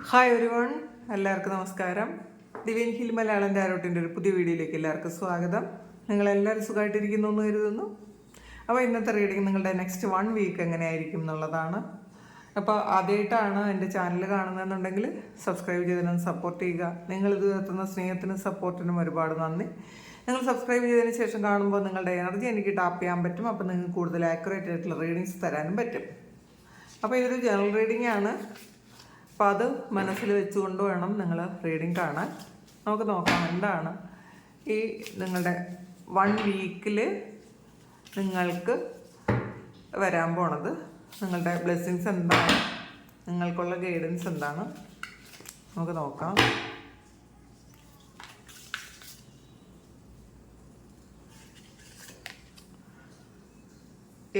Hi everyone, എല്ലാവർക്കും നമസ്കാരം. ദിവ്യൻ hill Malayalam ടാരോട്ടിൻ്റെ ഒരു പുതിയ വീഡിയോയിലേക്ക് എല്ലാവർക്കും സ്വാഗതം. നിങ്ങളെല്ലാവരും സുഖമായിട്ടിരിക്കുന്നു എന്ന് കരുതുന്നു. അപ്പോൾ ഇന്നത്തെ റീഡിങ് നിങ്ങളുടെ നെക്സ്റ്റ് 1 വീക്ക് എങ്ങനെയായിരിക്കും എന്നുള്ളതാണ്. അപ്പോൾ ആദ്യമായിട്ടാണ് എൻ്റെ ചാനൽ കാണുന്നതെന്നുണ്ടെങ്കിൽ സബ്സ്ക്രൈബ് ചെയ്തതിനും സപ്പോർട്ട് ചെയ്യുക. നിങ്ങളിത് എത്തുന്ന സ്നേഹത്തിനും സപ്പോർട്ടിനും ഒരുപാട് നന്ദി. നിങ്ങൾ സബ്സ്ക്രൈബ് ചെയ്തതിന് ശേഷം കാണുമ്പോൾ നിങ്ങളുടെ എനർജി എനിക്ക് ടാപ്പ് ചെയ്യാൻ പറ്റും. അപ്പോൾ നിങ്ങൾക്ക് കൂടുതൽ ആക്യുറേറ്റ് ആയിട്ടുള്ള റീഡിങ്സ് തരാനും പറ്റും. അപ്പോൾ ഇതൊരു ജനറൽ റീഡിംഗ് ആണ്. അപ്പോൾ അത് മനസ്സിൽ വെച്ചുകൊണ്ട് വേണം നിങ്ങൾ റീഡിങ് കാണാൻ. നമുക്ക് നോക്കാം എന്താണ് ഈ നിങ്ങളുടെ 1 വീക്കിൽ നിങ്ങൾക്ക് വരാൻ പോണത്, നിങ്ങളുടെ ബ്ലെസ്സിങ്സ് എന്താണ്, നിങ്ങൾക്കുള്ള ഗൈഡൻസ് എന്താണ്, നമുക്ക് നോക്കാം.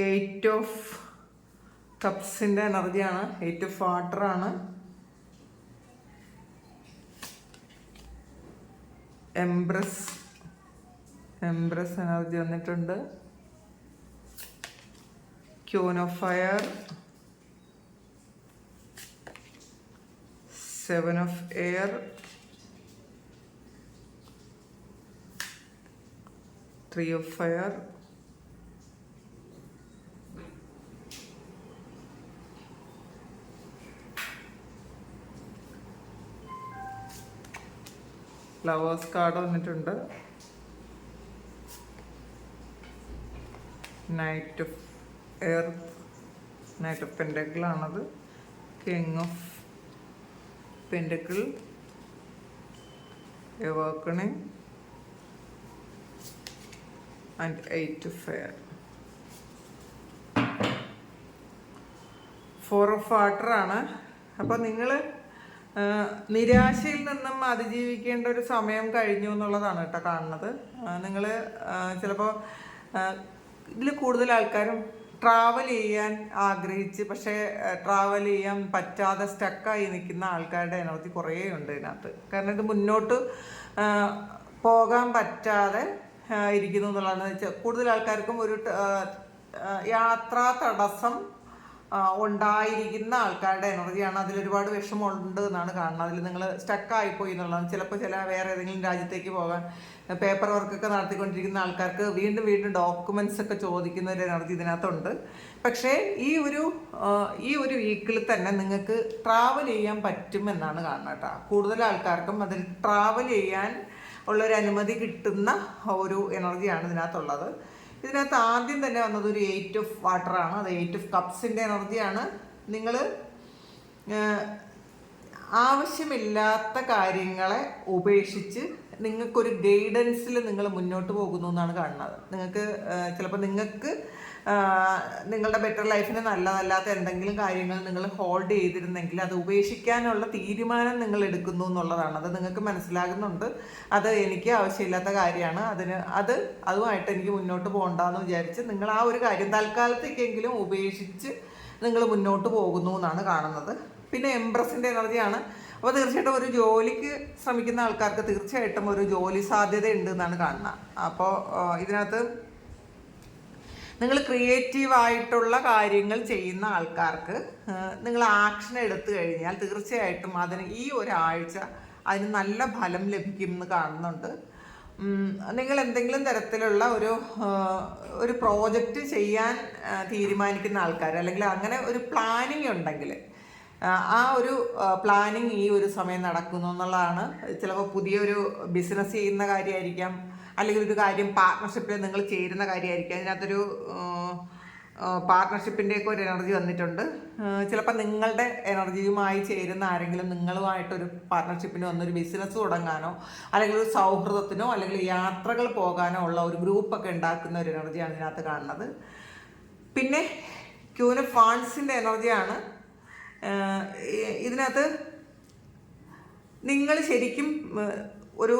എയ്റ്റ് ഓഫ് കപ്സിൻ്റെ എനർജിയാണ്. 8 ഓഫ് വാട്ടറാണ്. എംബ്രസ് എനർജി വന്നിട്ടുണ്ട്. Queen of fire, 7 of air, 3 of fire, flowers card വന്നിട്ടുണ്ട്. Knight of earth, knight of pentacle ആണത്. King of pentacle, awakening and 8 of fire. 4 of water ആണ്. അപ്പോൾ നിങ്ങൾ നിരാശയിൽ നിന്നും അതിജീവിക്കേണ്ട ഒരു സമയം കഴിഞ്ഞു എന്നുള്ളതാണ് കേട്ടോ കാണുന്നത്. നിങ്ങൾ ചിലപ്പോൾ ഇതിൽ കൂടുതൽ ആൾക്കാരും ട്രാവൽ ചെയ്യാൻ ആഗ്രഹിച്ച് പക്ഷേ ട്രാവൽ ചെയ്യാൻ പറ്റാതെ സ്റ്റക്കായി നിൽക്കുന്ന ആൾക്കാരുടെ എനർജി കുറേ ഉണ്ട് ഇതിനകത്ത്. കാരണം ഇത് മുന്നോട്ട് പോകാൻ പറ്റാതെ ഇരിക്കുന്നു എന്നുള്ളതാണ്. കൂടുതൽ ആൾക്കാർക്കും ഒരു യാത്രാ തടസ്സം ഉണ്ടായിരിക്കുന്ന ആൾക്കാരുടെ എനർജിയാണ്. അതിലൊരുപാട് വിഷമമുണ്ട് എന്നാണ് കാണുന്നത്. അതിൽ നിങ്ങൾ സ്റ്റക്കായിപ്പോയി എന്നുള്ളതാണ്. ചിലപ്പോൾ വേറെ ഏതെങ്കിലും രാജ്യത്തേക്ക് പോകാൻ പേപ്പർ വർക്കൊക്കെ നടത്തിക്കൊണ്ടിരിക്കുന്ന ആൾക്കാർക്ക് വീണ്ടും വീണ്ടും ഡോക്യുമെൻറ്റ്സ് ഒക്കെ ചോദിക്കുന്ന ഒരു എനർജി ഇതിനകത്തുണ്ട്. പക്ഷേ ഈ ഒരു വീക്കിൽ തന്നെ നിങ്ങൾക്ക് ട്രാവൽ ചെയ്യാൻ പറ്റുമെന്നാണ് കാണുന്നത് കേട്ടോ. കൂടുതൽ ആൾക്കാർക്കും അതിൽ ട്രാവൽ ചെയ്യാൻ ഉള്ളൊരു അനുമതി കിട്ടുന്ന ഒരു എനർജിയാണ് ഇതിനകത്തുള്ളത്. ഇതിനകത്ത് ആദ്യം തന്നെ വന്നത് ഒരു 8 ഓഫ് വാട്ടറാണ്. അത് 8 ഓഫ് കപ്സിൻ്റെ എനർജിയാണ്. നിങ്ങൾ ആവശ്യമില്ലാത്ത കാര്യങ്ങളെ ഉപേക്ഷിച്ച് നിങ്ങൾക്കൊരു ഗൈഡൻസിൽ നിങ്ങൾ മുന്നോട്ട് പോകുന്നു എന്നാണ് കാണുന്നത്. ചിലപ്പോൾ നിങ്ങൾക്ക് നിങ്ങളുടെ ബെറ്റർ ലൈഫിന് നല്ലതല്ലാത്ത എന്തെങ്കിലും കാര്യങ്ങൾ നിങ്ങൾ ഹോൾഡ് ചെയ്തിരുന്നെങ്കിൽ അത് ഉപേക്ഷിക്കാനുള്ള തീരുമാനം നിങ്ങൾ എടുക്കുന്നു എന്നുള്ളതാണ്. അത് നിങ്ങൾക്ക് മനസ്സിലാകുന്നുണ്ട്. അത് എനിക്ക് ആവശ്യമില്ലാത്ത കാര്യമാണ്, അതുമായിട്ട് എനിക്ക് മുന്നോട്ട് പോകണ്ടെന്ന് വിചാരിച്ച് നിങ്ങൾ ആ ഒരു കാര്യം തൽക്കാലത്തേക്കെങ്കിലും ഉപേക്ഷിച്ച് നിങ്ങൾ മുന്നോട്ട് പോകുന്നു എന്നാണ് കാണുന്നത്. പിന്നെ എംബ്രസിൻ്റെ എനർജിയാണ്. അപ്പോൾ തീർച്ചയായിട്ടും ഒരു ജോലിക്ക് ശ്രമിക്കുന്ന ആൾക്കാർക്ക് തീർച്ചയായിട്ടും ഒരു ജോലി സാധ്യത ഉണ്ട് എന്നാണ് കാണുന്നത്. അപ്പോൾ ഇതിനകത്ത് നിങ്ങൾ ക്രിയേറ്റീവായിട്ടുള്ള കാര്യങ്ങൾ ചെയ്യുന്ന ആൾക്കാർക്ക് നിങ്ങൾ ആക്ഷൻ എടുത്തു കഴിഞ്ഞാൽ തീർച്ചയായിട്ടും ഈ ഒരാഴ്ച അതിന് നല്ല ഫലം ലഭിക്കും എന്ന് കാണുന്നുണ്ട്. നിങ്ങൾ എന്തെങ്കിലും തരത്തിലുള്ള ഒരു പ്രോജക്റ്റ് ചെയ്യാൻ തീരുമാനിക്കുന്ന ആൾക്കാർ, അല്ലെങ്കിൽ അങ്ങനെ ഒരു പ്ലാനിങ് ഉണ്ടെങ്കിൽ ആ ഒരു പ്ലാനിങ് ഈ ഒരു സമയം നടക്കുന്നു എന്നുള്ളതാണ്. ചിലപ്പോൾ പുതിയൊരു ബിസിനസ് ചെയ്യുന്ന കാര്യമായിരിക്കാം, അല്ലെങ്കിൽ ഒരു കാര്യം പാർട്ട്ണർഷിപ്പിൽ നിങ്ങൾ ചേരുന്ന കാര്യമായിരിക്കാം. അതിനകത്തൊരു പാർട്ട്ണർഷിപ്പിൻ്റെയൊക്കെ ഒരു എനർജി വന്നിട്ടുണ്ട്. ചിലപ്പോൾ നിങ്ങളുടെ എനർജിയുമായി ചേരുന്ന ആരെങ്കിലും നിങ്ങളുമായിട്ടൊരു പാർട്ട്ണർഷിപ്പിന് വന്നൊരു ബിസിനസ് തുടങ്ങാനോ അല്ലെങ്കിൽ ഒരു സൗഹൃദത്തിനോ അല്ലെങ്കിൽ യാത്രകൾ പോകാനോ ഉള്ള ഒരു ഗ്രൂപ്പൊക്കെ ഉണ്ടാക്കുന്ന ഒരു എനർജിയാണ് ഇതിനകത്ത് കാണുന്നത്. പിന്നെ ക്യൂൻ ഓഫ് വാൻഡ്സിൻ്റെ എനർജിയാണ്. ഇതിനകത്ത് നിങ്ങൾ ശരിക്കും ഒരു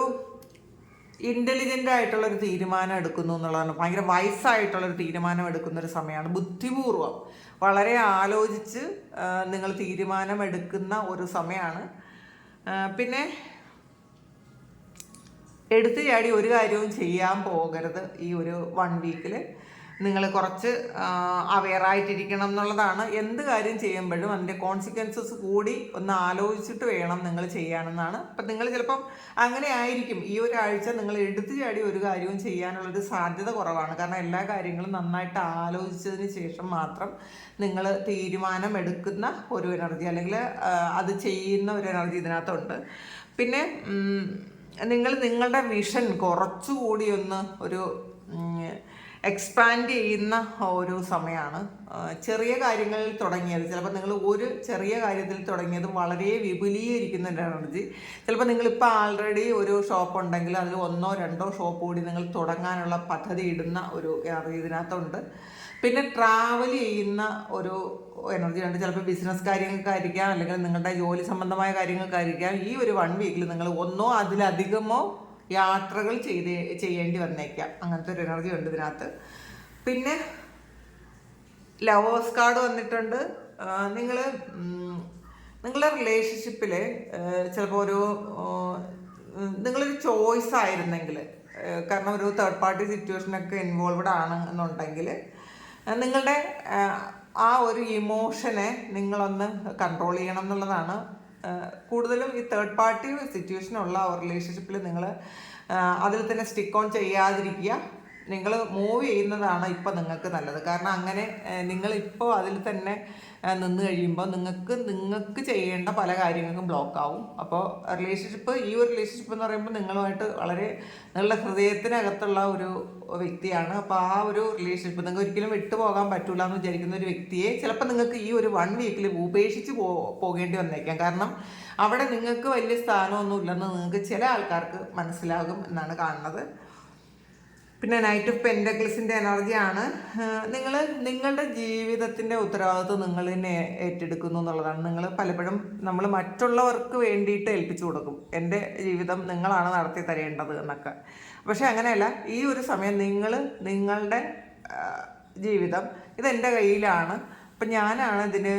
ഇൻ്റലിജൻ്റ് ആയിട്ടുള്ളൊരു തീരുമാനം എടുക്കുന്നു എന്നുള്ളതാണ്. ഭയങ്കര വയസ്സായിട്ടുള്ളൊരു തീരുമാനം എടുക്കുന്നൊരു സമയമാണ്. ബുദ്ധിപൂർവ്വം വളരെ ആലോചിച്ച് നിങ്ങൾ തീരുമാനം എടുക്കുന്ന ഒരു സമയമാണ്. പിന്നെ എടുത്തു ചാടി ഒരു കാര്യവും ചെയ്യാൻ പോകരുത് ഈ ഒരു 1 വീക്കിൽ. നിങ്ങൾ കുറച്ച് അവെയറായിട്ടിരിക്കണം എന്നുള്ളതാണ്. എന്ത് കാര്യം ചെയ്യുമ്പോഴും അതിൻ്റെ കോൺസിക്വൻസസ് കൂടി ഒന്ന് ആലോചിച്ചിട്ട് വേണം നിങ്ങൾ ചെയ്യാനെന്നാണ്. അപ്പം നിങ്ങൾ ചിലപ്പം അങ്ങനെ ആയിരിക്കും ഈ ഒരാഴ്ച നിങ്ങൾ എടുത്തു ചാടി ഒരു കാര്യവും ചെയ്യാനുള്ളൊരു സാധ്യത കുറവാണ്. കാരണം എല്ലാ കാര്യങ്ങളും നന്നായിട്ട് ആലോചിച്ചതിന് ശേഷം മാത്രം നിങ്ങൾ തീരുമാനം എടുക്കുന്ന ഒരു എനർജി, അല്ലെങ്കിൽ അത് ചെയ്യുന്ന ഒരു എനർജി ഇതിനകത്തുണ്ട്. പിന്നെ നിങ്ങളുടെ വിഷൻ കുറച്ചുകൂടി ഒന്ന് ഒരു എക്സ്പാൻഡ് ചെയ്യുന്ന ഒരു സമയമാണ്. ചെറിയ കാര്യങ്ങളിൽ തുടങ്ങിയത്, ചിലപ്പോൾ നിങ്ങൾ ഒരു ചെറിയ കാര്യത്തിൽ തുടങ്ങിയത് വളരെ വിപുലീകരിക്കുന്ന ഒരു എനർജി. ചിലപ്പോൾ നിങ്ങളിപ്പോൾ ആൾറെഡി ഒരു ഷോപ്പ് ഉണ്ടെങ്കിൽ അതിൽ 1 or 2 ഷോപ്പ് കൂടി നിങ്ങൾ തുടങ്ങാനുള്ള പദ്ധതി ഇടുന്ന ഒരു എനർജി ഇതിനകത്തുണ്ട്. പിന്നെ ട്രാവൽ ചെയ്യുന്ന ഒരു എനർജി ഉണ്ട്. ചിലപ്പോൾ ബിസിനസ് കാര്യങ്ങൾക്കായിരിക്കാം, അല്ലെങ്കിൽ നിങ്ങളുടെ ജോലി സംബന്ധമായ കാര്യങ്ങൾക്കായിരിക്കാം. ഈ ഒരു 1 വീക്കിൽ നിങ്ങൾ 1 or അതിലധികമോ യാത്രകൾ ചെയ്യേണ്ടി വന്നേക്കാം. അങ്ങനത്തെ ഒരു എനർജി ഉണ്ട് ഇതിനകത്ത്. പിന്നെ ലവേഴ്സ് കാർഡ് വന്നിട്ടുണ്ട്. നിങ്ങളുടെ റിലേഷൻഷിപ്പിൽ ചിലപ്പോൾ നിങ്ങളൊരു ചോയ്സ് ആയിരുന്നെങ്കിൽ, കാരണം ഒരു തേർഡ് പാർട്ടി സിറ്റുവേഷനൊക്കെ ഇൻവോൾവ്ഡ് ആണ് എന്നുണ്ടെങ്കിൽ, നിങ്ങളുടെ ആ ഒരു ഇമോഷനെ നിങ്ങളൊന്ന് കൺട്രോൾ ചെയ്യണം എന്നുള്ളതാണ്. കൂടുതലും ഈ തേർഡ് പാർട്ടി സിറ്റുവേഷനുള്ള റിലേഷൻഷിപ്പിൽ നിങ്ങൾ അതിൽ തന്നെ സ്റ്റിക്ക് ഓൺ ചെയ്യാതിരിക്കുക. നിങ്ങൾ മൂവ് ചെയ്യുന്നതാണ് ഇപ്പോൾ നിങ്ങൾക്ക് നല്ലത്. കാരണം അങ്ങനെ നിങ്ങളിപ്പോൾ അതിൽ തന്നെ നിന്ന് കഴിയുമ്പോൾ നിങ്ങൾക്ക് ചെയ്യേണ്ട പല കാര്യങ്ങൾക്കും ബ്ലോക്ക് ആവും. അപ്പോൾ ഈ ഒരു റിലേഷൻഷിപ്പ് എന്ന് പറയുമ്പോൾ നിങ്ങളുമായിട്ട് വളരെ നിങ്ങളുടെ ഹൃദയത്തിനകത്തുള്ള ഒരു വ്യക്തിയാണ്. അപ്പോൾ ആ ഒരു റിലേഷൻഷിപ്പ് നിങ്ങൾക്ക് ഒരിക്കലും വിട്ടുപോകാൻ പറ്റില്ല എന്ന് വിചാരിക്കുന്ന ഒരു വ്യക്തിയെ ചിലപ്പോൾ നിങ്ങൾക്ക് ഈ ഒരു 1 വീക്കിൽ ഉപേക്ഷിച്ച് പോകേണ്ടി വന്നേക്കാം. കാരണം അവിടെ നിങ്ങൾക്ക് വലിയ സ്ഥാനമൊന്നും ഇല്ലെന്ന് നിങ്ങൾക്ക് ചില ആൾക്കാർക്ക് മനസ്സിലാകും എന്നാണ് കാണുന്നത്. പിന്നെ നൈറ്റ് ഓഫ് പെൻറ്റക്കിൾസിൻ്റെ എനർജിയാണ്. നിങ്ങളുടെ ജീവിതത്തിൻ്റെ ഉത്തരവാദിത്വം നിങ്ങൾ തന്നെ ഏറ്റെടുക്കുന്നു എന്നുള്ളതാണ്. നമ്മൾ മറ്റുള്ളവർക്ക് വേണ്ടിയിട്ട് ഏൽപ്പിച്ചു കൊടുക്കും. എൻ്റെ ജീവിതം നിങ്ങളാണ് നടത്തി തരേണ്ടത് എന്നൊക്കെ. പക്ഷെ അങ്ങനെയല്ല, ഈ ഒരു സമയം നിങ്ങളുടെ ജീവിതം ഇതെൻ്റെ കയ്യിലാണ്, അപ്പം ഞാനാണ് ഇതിന്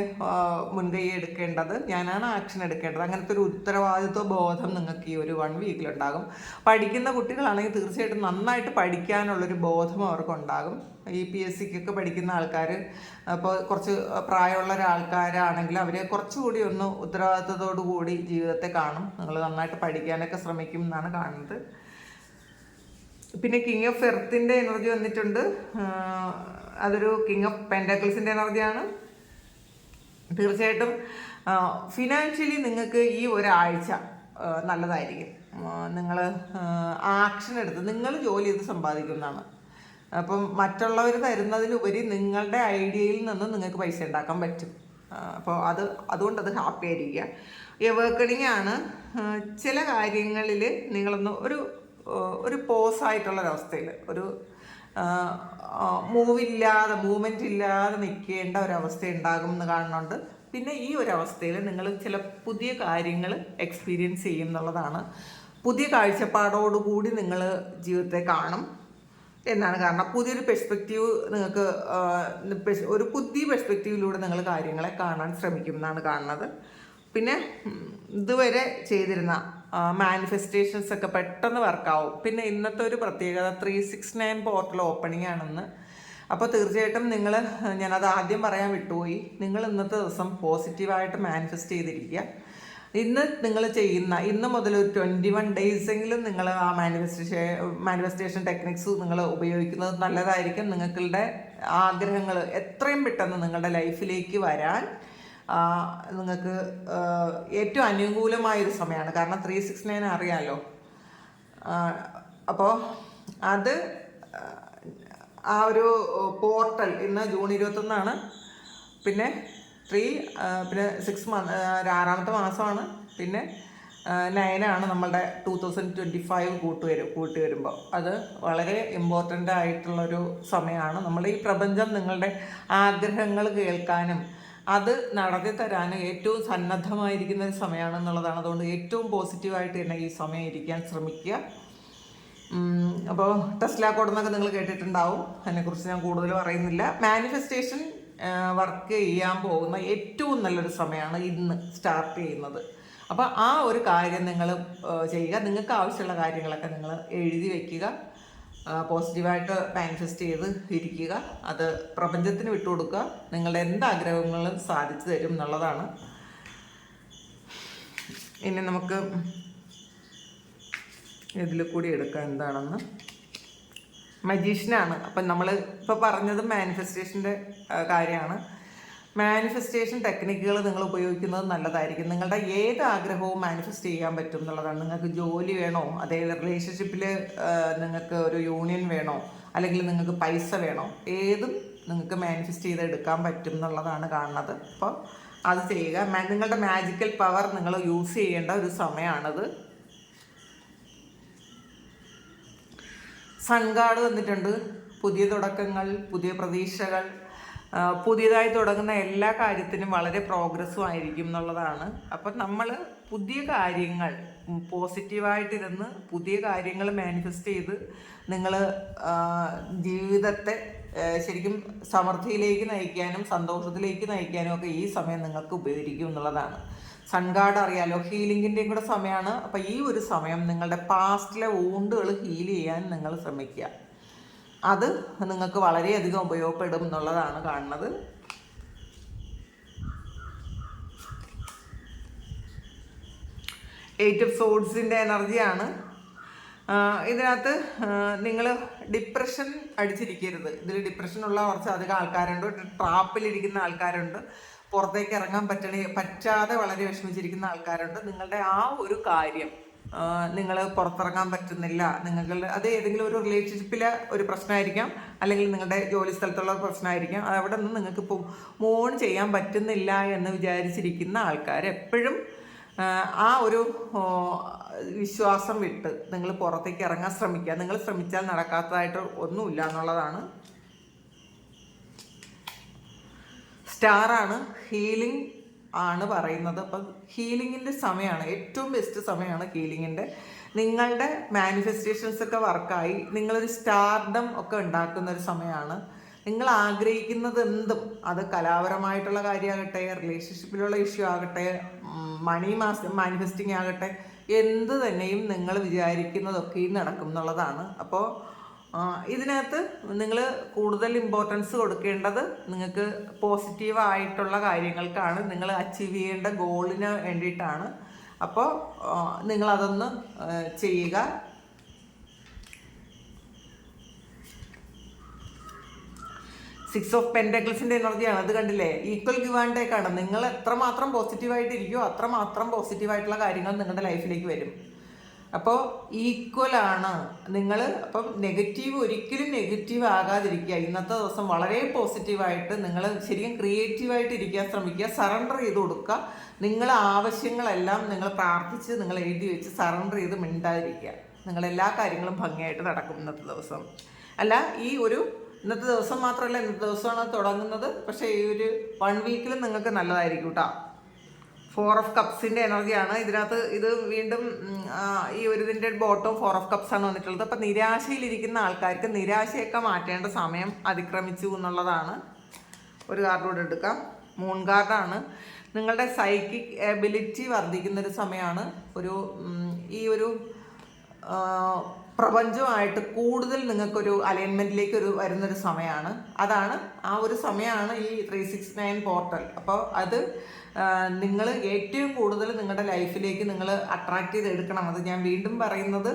മുൻകൈ എടുക്കേണ്ടത്, ഞാനാണ് ആക്ഷൻ എടുക്കേണ്ടത്. അങ്ങനത്തെ ഒരു ഉത്തരവാദിത്വ ബോധം നിങ്ങൾക്ക് ഈ ഒരു 1 വീക്കിലുണ്ടാകും. പഠിക്കുന്ന കുട്ടികളാണെങ്കിൽ തീർച്ചയായിട്ടും നന്നായിട്ട് പഠിക്കാനുള്ളൊരു ബോധം അവർക്കുണ്ടാകും. ഈ PSCക്കൊക്കെ പഠിക്കുന്ന ആൾക്കാർ, അപ്പോൾ കുറച്ച് പ്രായമുള്ള ഒരാൾക്കാരാണെങ്കിൽ അവർ കുറച്ചുകൂടി ഒന്ന് ഉത്തരവാദിത്വത്തോടു കൂടി ജീവിതത്തെ കാണും. നിങ്ങൾ നന്നായിട്ട് പഠിക്കാനൊക്കെ ശ്രമിക്കും എന്നാണ് കാണുന്നത്. പിന്നെ കിങ് ഓഫ് എർത്തിൻ്റെ എനർജി വന്നിട്ടുണ്ട്. അതൊരു കിങ് ഓഫ് പെൻറ്റാക്കിൾസിൻ്റെ എനർജിയാണ്. തീർച്ചയായിട്ടും ഫിനാൻഷ്യലി നിങ്ങൾക്ക് ഈ ഒരാഴ്ച നല്ലതായിരിക്കും. നിങ്ങൾ ആക്ഷൻ എടുത്ത് നിങ്ങൾ ജോലി ചെയ്ത് സമ്പാദിക്കുന്നതാണ്. അപ്പം മറ്റുള്ളവർ തരുന്നതിലുപരി നിങ്ങളുടെ ഐഡിയയിൽ നിന്ന് നിങ്ങൾക്ക് പൈസ ഉണ്ടാക്കാൻ പറ്റും. അപ്പോൾ അതുകൊണ്ട് അത് ഹാപ്പി ആയിരിക്കുക. എവേക്കണിങ് ആണ്. ചില കാര്യങ്ങളിൽ നിങ്ങളൊന്ന് ഒരു പോസായിട്ടുള്ളൊരവസ്ഥയിൽ മൂവ്മെൻ്റ് ഇല്ലാതെ നിൽക്കേണ്ട ഒരവസ്ഥ ഉണ്ടാകും എന്ന് കാണുന്നുണ്ട്. പിന്നെ ഈ ഒരവസ്ഥയിൽ നിങ്ങൾ ചില പുതിയ കാര്യങ്ങൾ എക്സ്പീരിയൻസ് ചെയ്യും എന്നുള്ളതാണ്. പുതിയ കാഴ്ചപ്പാടോടുകൂടി നിങ്ങൾ ജീവിതത്തെ കാണും എന്നാണ്. കാരണം പുതിയൊരു പെർസ്പെക്റ്റീവ് നിങ്ങൾക്ക് ഒരു പുതിയ പെർസ്പെക്റ്റീവിലൂടെ നിങ്ങൾ കാര്യങ്ങളെ കാണാൻ ശ്രമിക്കും എന്നാണ് കാണുന്നത്. പിന്നെ ഇതുവരെ ചെയ്തിരുന്ന മാനിഫെസ്റ്റേഷൻസ് ഒക്കെ പെട്ടെന്ന് വർക്കാവും. പിന്നെ ഇന്നത്തെ ഒരു പ്രത്യേകത 369 പോർട്ടൽ ഓപ്പണിംഗ് ആണെന്ന്. അപ്പോൾ തീർച്ചയായിട്ടും ഞാനത് ആദ്യം പറയാൻ വിട്ടുപോയി, നിങ്ങൾ ഇന്നത്തെ ദിവസം പോസിറ്റീവായിട്ട് മാനിഫെസ്റ്റ് ചെയ്തിരിക്കുക. ഇന്ന് മുതൽ ഒരു 21 ഡേയ്സെങ്കിലും നിങ്ങൾ ആ മാനിഫെസ്റ്റേഷൻ ടെക്നിക്സ് നിങ്ങൾ ഉപയോഗിക്കുന്നത് നല്ലതായിരിക്കും. നിങ്ങളുടെ ആഗ്രഹങ്ങൾ എത്രയും പെട്ടെന്ന് നിങ്ങളുടെ ലൈഫിലേക്ക് വരാൻ നിങ്ങൾക്ക് ഏറ്റവും അനുകൂലമായൊരു സമയമാണ്. കാരണം 369 അറിയാമല്ലോ. അപ്പോൾ ആ ഒരു പോർട്ടൽ ഇന്ന് ജൂൺ 21 പിന്നെ 6 6ാമത്തെ മാസമാണ്. പിന്നെ 9 നമ്മളുടെ 2025 കൂട്ടി വരുമ്പോൾ അത് വളരെ ഇമ്പോർട്ടൻ്റ് ആയിട്ടുള്ളൊരു സമയമാണ്. നമ്മുടെ ഈ പ്രപഞ്ചം നിങ്ങളുടെ ആഗ്രഹങ്ങൾ കേൾക്കാനും അത് നടത്തി തരാൻ ഏറ്റവും സന്നദ്ധമായിരിക്കുന്ന ഒരു സമയമാണെന്നുള്ളതാണ്. അതുകൊണ്ട് ഏറ്റവും പോസിറ്റീവായിട്ട് തന്നെ ഈ സമയം ഇരിക്കാൻ ശ്രമിക്കുക. അപ്പോൾ ടെസ്ല കോഡ് എന്നൊക്കെ നിങ്ങൾ കേട്ടിട്ടുണ്ടാവും. അതിനെക്കുറിച്ച് ഞാൻ കൂടുതൽ പറയുന്നില്ല. മാനിഫെസ്റ്റേഷൻ വർക്ക് ചെയ്യാൻ പോകുന്ന ഏറ്റവും നല്ലൊരു സമയമാണ് ഇന്ന് സ്റ്റാർട്ട് ചെയ്യുന്നത്. അപ്പോൾ ആ ഒരു കാര്യം നിങ്ങൾ ചെയ്യുക. നിങ്ങൾക്ക് ആവശ്യമുള്ള കാര്യങ്ങളൊക്കെ നിങ്ങൾ എഴുതി വയ്ക്കുക. പോസിറ്റീവായിട്ട് മാനിഫെസ്റ്റ് ചെയ്ത് ഇരിക്കുക. അത് പ്രപഞ്ചത്തിന് വിട്ടുകൊടുക്കുക. നിങ്ങളുടെ എന്താഗ്രഹങ്ങളും സാധിച്ചു തരും എന്നുള്ളതാണ്. ഇനി നമുക്ക് ഇതിൽ കൂടി എടുക്കാം എന്താണെന്ന്. മജീഷ്യനാണ്. അപ്പം നമ്മൾ ഇപ്പോൾ പറഞ്ഞത് മാനിഫെസ്റ്റേഷൻ്റെ കാര്യമാണ്. മാനിഫെസ്റ്റേഷൻ ടെക്നിക്കുകൾ നിങ്ങൾ ഉപയോഗിക്കുന്നത് നല്ലതായിരിക്കും. നിങ്ങളുടെ ഏത് ആഗ്രഹവും മാനിഫെസ്റ്റ് ചെയ്യാൻ പറ്റും എന്നുള്ളതാണ്. നിങ്ങൾക്ക് ജോലി വേണോ, അതേ റിലേഷൻഷിപ്പിൽ നിങ്ങൾക്ക് ഒരു യൂണിയൻ വേണോ, അല്ലെങ്കിൽ നിങ്ങൾക്ക് പൈസ വേണോ, ഏതും നിങ്ങൾക്ക് മാനിഫെസ്റ്റ് ചെയ്തെടുക്കാൻ പറ്റും എന്നുള്ളതാണ് കാണുന്നത്. അപ്പോൾ അത് ചെയ്യുക. നിങ്ങളുടെ മാജിക്കൽ പവർ നിങ്ങൾ യൂസ് ചെയ്യേണ്ട ഒരു സമയമാണത്. സൺ കാർഡ് വന്നിട്ടുണ്ട്. പുതിയ തുടക്കങ്ങൾ, പുതിയ പ്രതീക്ഷകൾ, പുതിയതായി തുടങ്ങുന്ന എല്ലാ കാര്യത്തിനും വളരെ പ്രോഗ്രസ്സും ആയിരിക്കും എന്നുള്ളതാണ്. അപ്പം നമ്മൾ പുതിയ കാര്യങ്ങൾ പോസിറ്റീവായിട്ടിരുന്ന് പുതിയ കാര്യങ്ങൾ മാനിഫെസ്റ്റ് ചെയ്ത് നിങ്ങൾ ജീവിതത്തെ ശരിക്കും സമൃദ്ധിയിലേക്ക് നയിക്കാനും സന്തോഷത്തിലേക്ക് നയിക്കാനും ഒക്കെ ഈ സമയം നിങ്ങൾക്ക് ഉപകരിക്കും എന്നുള്ളതാണ്. സൺ കാർഡ് അറിയാലോ, ഹീലിങ്ങിൻ്റെയും കൂടെ സമയമാണ്. അപ്പം ഈ ഒരു സമയം നിങ്ങളുടെ പാസ്റ്റിലെ വൂണ്ടുകൾ ഹീൽ ചെയ്യാൻ നിങ്ങൾ ശ്രമിക്കുക. അത് നിങ്ങൾക്ക് വളരെയധികം ഉപയോഗപ്പെടും എന്നുള്ളതാണ് കാണുന്നത്. എയ്റ്റ് ഓഫ് സോഡ്സിൻ്റെ എനർജിയാണ് ഇതിനകത്ത്. നിങ്ങൾ ഡിപ്രഷൻ അടിച്ചിരിക്കരുത്. ഇതിൽ ഡിപ്രഷനുള്ള കുറച്ച് അധികം ആൾക്കാരുണ്ട്. ട്രാപ്പിലിരിക്കുന്ന ആൾക്കാരുണ്ട്. പുറത്തേക്ക് ഇറങ്ങാൻ പറ്റാതെ വളരെ വിഷമിച്ചിരിക്കുന്ന ആൾക്കാരുണ്ട്. നിങ്ങളുടെ ആ ഒരു കാര്യം നിങ്ങൾ പുറത്തിറങ്ങാൻ പറ്റുന്നില്ല, നിങ്ങൾക്ക് അത് ഏതെങ്കിലും ഒരു റിലേഷൻഷിപ്പിലെ ഒരു പ്രശ്നമായിരിക്കാം, അല്ലെങ്കിൽ നിങ്ങളുടെ ജോലി സ്ഥലത്തുള്ള പ്രശ്നമായിരിക്കാം. അവിടെ നിന്ന് നിങ്ങൾക്ക് മൂവ് ഓൺ ചെയ്യാൻ പറ്റുന്നില്ല എന്ന് വിചാരിച്ചിരിക്കുന്ന ആൾക്കാർ എപ്പോഴും ആ ഒരു വിശ്വാസം വിട്ട് നിങ്ങൾ പുറത്തേക്ക് ഇറങ്ങാൻ ശ്രമിക്കുക. നിങ്ങൾ ശ്രമിച്ചാൽ നടക്കാത്തതായിട്ട് ഒന്നുമില്ല എന്നുള്ളതാണ്. സ്റ്റാറാണ്, ഹീലിംഗ് ആണ് പറയുന്നത്. അപ്പം ഹീലിങ്ങിൻ്റെ സമയമാണ്, ഏറ്റവും ബെസ്റ്റ് സമയമാണ് ഹീലിങ്ങിൻ്റെ. നിങ്ങളുടെ മാനിഫെസ്റ്റേഷൻസ് ഒക്കെ വർക്കായി നിങ്ങളൊരു സ്റ്റാർഡം ഒക്കെ ഉണ്ടാക്കുന്ന ഒരു സമയമാണ്. നിങ്ങൾ ആഗ്രഹിക്കുന്നത് എന്തും, അത് കലാപരമായിട്ടുള്ള കാര്യമാകട്ടെ, റിലേഷൻഷിപ്പിലുള്ള ഇഷ്യൂ ആകട്ടെ, മണി മാനിഫെസ്റ്റിംഗ് ആകട്ടെ, എന്ത് തന്നെയും നിങ്ങൾ വിചാരിക്കുന്നതൊക്കെയും നടക്കും എന്നുള്ളതാണ്. അപ്പോൾ ഇതിനകത്ത് നിങ്ങൾ കൂടുതൽ ഇമ്പോർട്ടൻസ് കൊടുക്കേണ്ടത് നിങ്ങൾക്ക് പോസിറ്റീവായിട്ടുള്ള കാര്യങ്ങൾക്കാണ്. നിങ്ങൾ അച്ചീവ് ചെയ്യേണ്ട ഗോളിന് വേണ്ടിയിട്ടാണ്. അപ്പോൾ നിങ്ങളതൊന്ന് ചെയ്യുക. സിക്സ് ഓഫ് പെൻറ്റക്കിൾസിൻ്റെ എനർജിയാണ്. അത് കണ്ടില്ലേ, ഈക്വൽ ഗിവ് ആൻഡ് ടേക്ക് ആണ്. നിങ്ങൾ എത്രമാത്രം പോസിറ്റീവായിട്ടിരിക്കുമോ അത്രമാത്രം പോസിറ്റീവായിട്ടുള്ള കാര്യങ്ങൾ നിങ്ങളുടെ ലൈഫിലേക്ക് വരും. അപ്പോൾ ഈക്വലാണ് നിങ്ങൾ. അപ്പം നെഗറ്റീവ് ഒരിക്കലും നെഗറ്റീവ് ആകാതിരിക്കുക. ഇന്നത്തെ ദിവസം വളരെ പോസിറ്റീവായിട്ട് നിങ്ങൾ ശരിക്കും ക്രിയേറ്റീവായിട്ട് ഇരിക്കാൻ ശ്രമിക്കുക. സറണ്ടർ ചെയ്ത് കൊടുക്കുക. നിങ്ങളെ ആവശ്യങ്ങളെല്ലാം നിങ്ങൾ പ്രാർത്ഥിച്ച് നിങ്ങൾ എഴുതി വെച്ച് സറണ്ടർ ചെയ്ത് മിണ്ടാതിരിക്കുക. നിങ്ങളെല്ലാ കാര്യങ്ങളും ഭംഗിയായിട്ട് നടക്കും ഇന്നത്തെ ദിവസം. അല്ല, ഈ ഒരു ഇന്നത്തെ ദിവസം മാത്രമല്ല, ഇന്നത്തെ ദിവസമാണ് തുടങ്ങുന്നത്. പക്ഷേ ഈ ഒരു 1 വീക്കിൽ നിങ്ങൾക്ക് നല്ലതായിരിക്കും കേട്ടോ. 4 ഓഫ് കപ്സിൻ്റെ എനർജിയാണ് ഇതിനകത്ത്. ഇത് വീണ്ടും ഈ ഒരു ഇതിൻ്റെ ബോട്ടം 4 ഓഫ് കപ്സ് ആണ് വന്നിട്ടുള്ളത്. അപ്പം നിരാശയിലിരിക്കുന്ന ആൾക്കാർക്ക് നിരാശയൊക്കെ മാറ്റേണ്ട സമയം അതിക്രമിച്ചു എന്നുള്ളതാണ്. ഒരു കാർഡ് കൂടെ എടുക്കാം. മൂൺ കാർഡാണ്. നിങ്ങളുടെ സൈക്കിക് എബിലിറ്റി വർദ്ധിക്കുന്നൊരു സമയമാണ്. ഈ ഒരു പ്രപഞ്ചമായിട്ട് കൂടുതൽ നിങ്ങൾക്കൊരു അലൈൻമെൻറ്റിലേക്ക് വരുന്നൊരു സമയമാണ്. അതാണ് ആ ഒരു സമയമാണ് ഈ 369 പോർട്ടൽ. അപ്പോൾ അത് നിങ്ങൾ ഏറ്റവും കൂടുതൽ നിങ്ങളുടെ ലൈഫിലേക്ക് നിങ്ങൾ അട്രാക്റ്റ് ചെയ്തെടുക്കണം. അത് ഞാൻ വീണ്ടും പറയുന്നത്,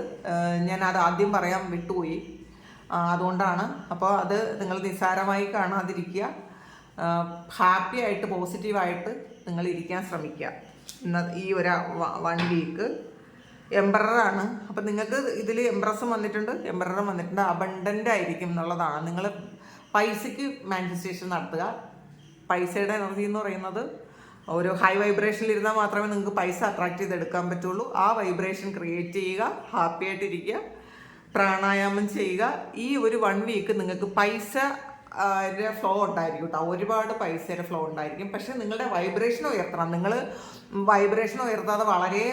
ഞാൻ അത് ആദ്യം പറയാൻ വിട്ടുപോയി, അതുകൊണ്ടാണ്. അപ്പോൾ അത് നിങ്ങൾ നിസ്സാരമായി കാണാതിരിക്കുക. ഹാപ്പി ആയിട്ട് പോസിറ്റീവായിട്ട് നിങ്ങൾ ഇരിക്കാൻ ശ്രമിക്കുക. ഈ ഒരു 1 വീക്ക് എംബററാണ്. അപ്പം നിങ്ങൾക്ക് ഇതിൽ എംബ്രസും വന്നിട്ടുണ്ട്, എംബററും വന്നിട്ടുണ്ട്. അബണ്ടൻ്റ് ആയിരിക്കും എന്നുള്ളതാണ്. നിങ്ങൾ പൈസയ്ക്ക് മാനിഫെസ്റ്റേഷൻ നടത്തുക. പൈസയുടെ എനർജി എന്ന് പറയുന്നത് ഒരു ഹൈ വൈബ്രേഷനിൽ ഇരുന്നാൽ മാത്രമേ നിങ്ങൾക്ക് പൈസ അട്രാക്ട് ചെയ്തെടുക്കാൻ പറ്റുള്ളൂ. ആ വൈബ്രേഷൻ ക്രിയേറ്റ് ചെയ്യുക, ഹാപ്പി ആയിട്ടിരിക്കുക, പ്രാണായാമം ചെയ്യുക. ഈ ഒരു 1 വീക്ക് നിങ്ങൾക്ക് പൈസ ഫ്ലോ ഉണ്ടായിരിക്കും കേട്ടോ. ഒരുപാട് പൈസയുടെ ഫ്ലോ ഉണ്ടായിരിക്കും. പക്ഷെ നിങ്ങളുടെ വൈബ്രേഷൻ ഉയർത്തണം. നിങ്ങൾ വൈബ്രേഷൻ ഉയർത്താതെ വളരെ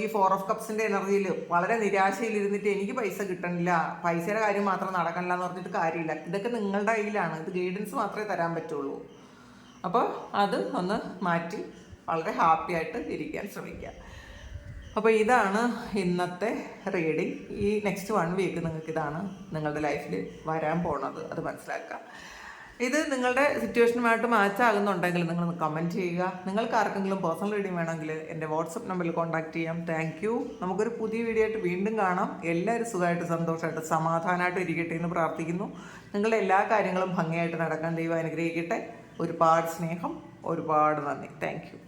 ഈ 4 ഓഫ് കപ്സിൻ്റെ എനർജിയിൽ വളരെ നിരാശയിലിരുന്നിട്ട് എനിക്ക് പൈസ കിട്ടണില്ല, പൈസയുടെ കാര്യം മാത്രം നടക്കണില്ല എന്ന് പറഞ്ഞിട്ട് കാര്യമില്ല. ഇതൊക്കെ നിങ്ങളുടെ കയ്യിലാണ്. ഇത് ഗൈഡൻസ് മാത്രമേ തരാൻ പറ്റുള്ളൂ. അപ്പോൾ അത് ഒന്ന് മാറ്റി വളരെ ഹാപ്പി ആയിട്ട് ഇരിക്കാൻ ശ്രമിക്കുക. അപ്പോൾ ഇതാണ് ഇന്നത്തെ റീഡിങ്. ഈ നെക്സ്റ്റ് 1 വീക്ക് നിങ്ങൾക്ക് ഇതാണ് നിങ്ങളുടെ ലൈഫിൽ വരാൻ പോണത്, അത് മനസ്സിലാക്കുക. ഇത് നിങ്ങളുടെ സിറ്റുവേഷനുമായിട്ട് മാച്ച് ആകുന്നുണ്ടെങ്കിൽ നിങ്ങൾ കമൻറ്റ് ചെയ്യുക. നിങ്ങൾക്ക് ആർക്കെങ്കിലും പേഴ്സണൽ റീഡിങ് വേണമെങ്കിൽ എൻ്റെ വാട്സപ്പ് നമ്പറിൽ കോൺടാക്ട് ചെയ്യാം. Thank you. നമുക്കൊരു പുതിയ വീഡിയോ ആയിട്ട് വീണ്ടും കാണാം. എല്ലാവരും സുഖമായിട്ട് സന്തോഷമായിട്ട് സമാധാനമായിട്ട് ഇരിക്കട്ടെ എന്ന് പ്രാർത്ഥിക്കുന്നു. നിങ്ങളുടെ എല്ലാ കാര്യങ്ങളും ഭംഗിയായിട്ട് നടക്കാൻ ദൈവം അനുഗ്രഹിക്കട്ടെ. ഒരുപാട് സ്നേഹം, ഒരുപാട് നന്ദി. Thank you.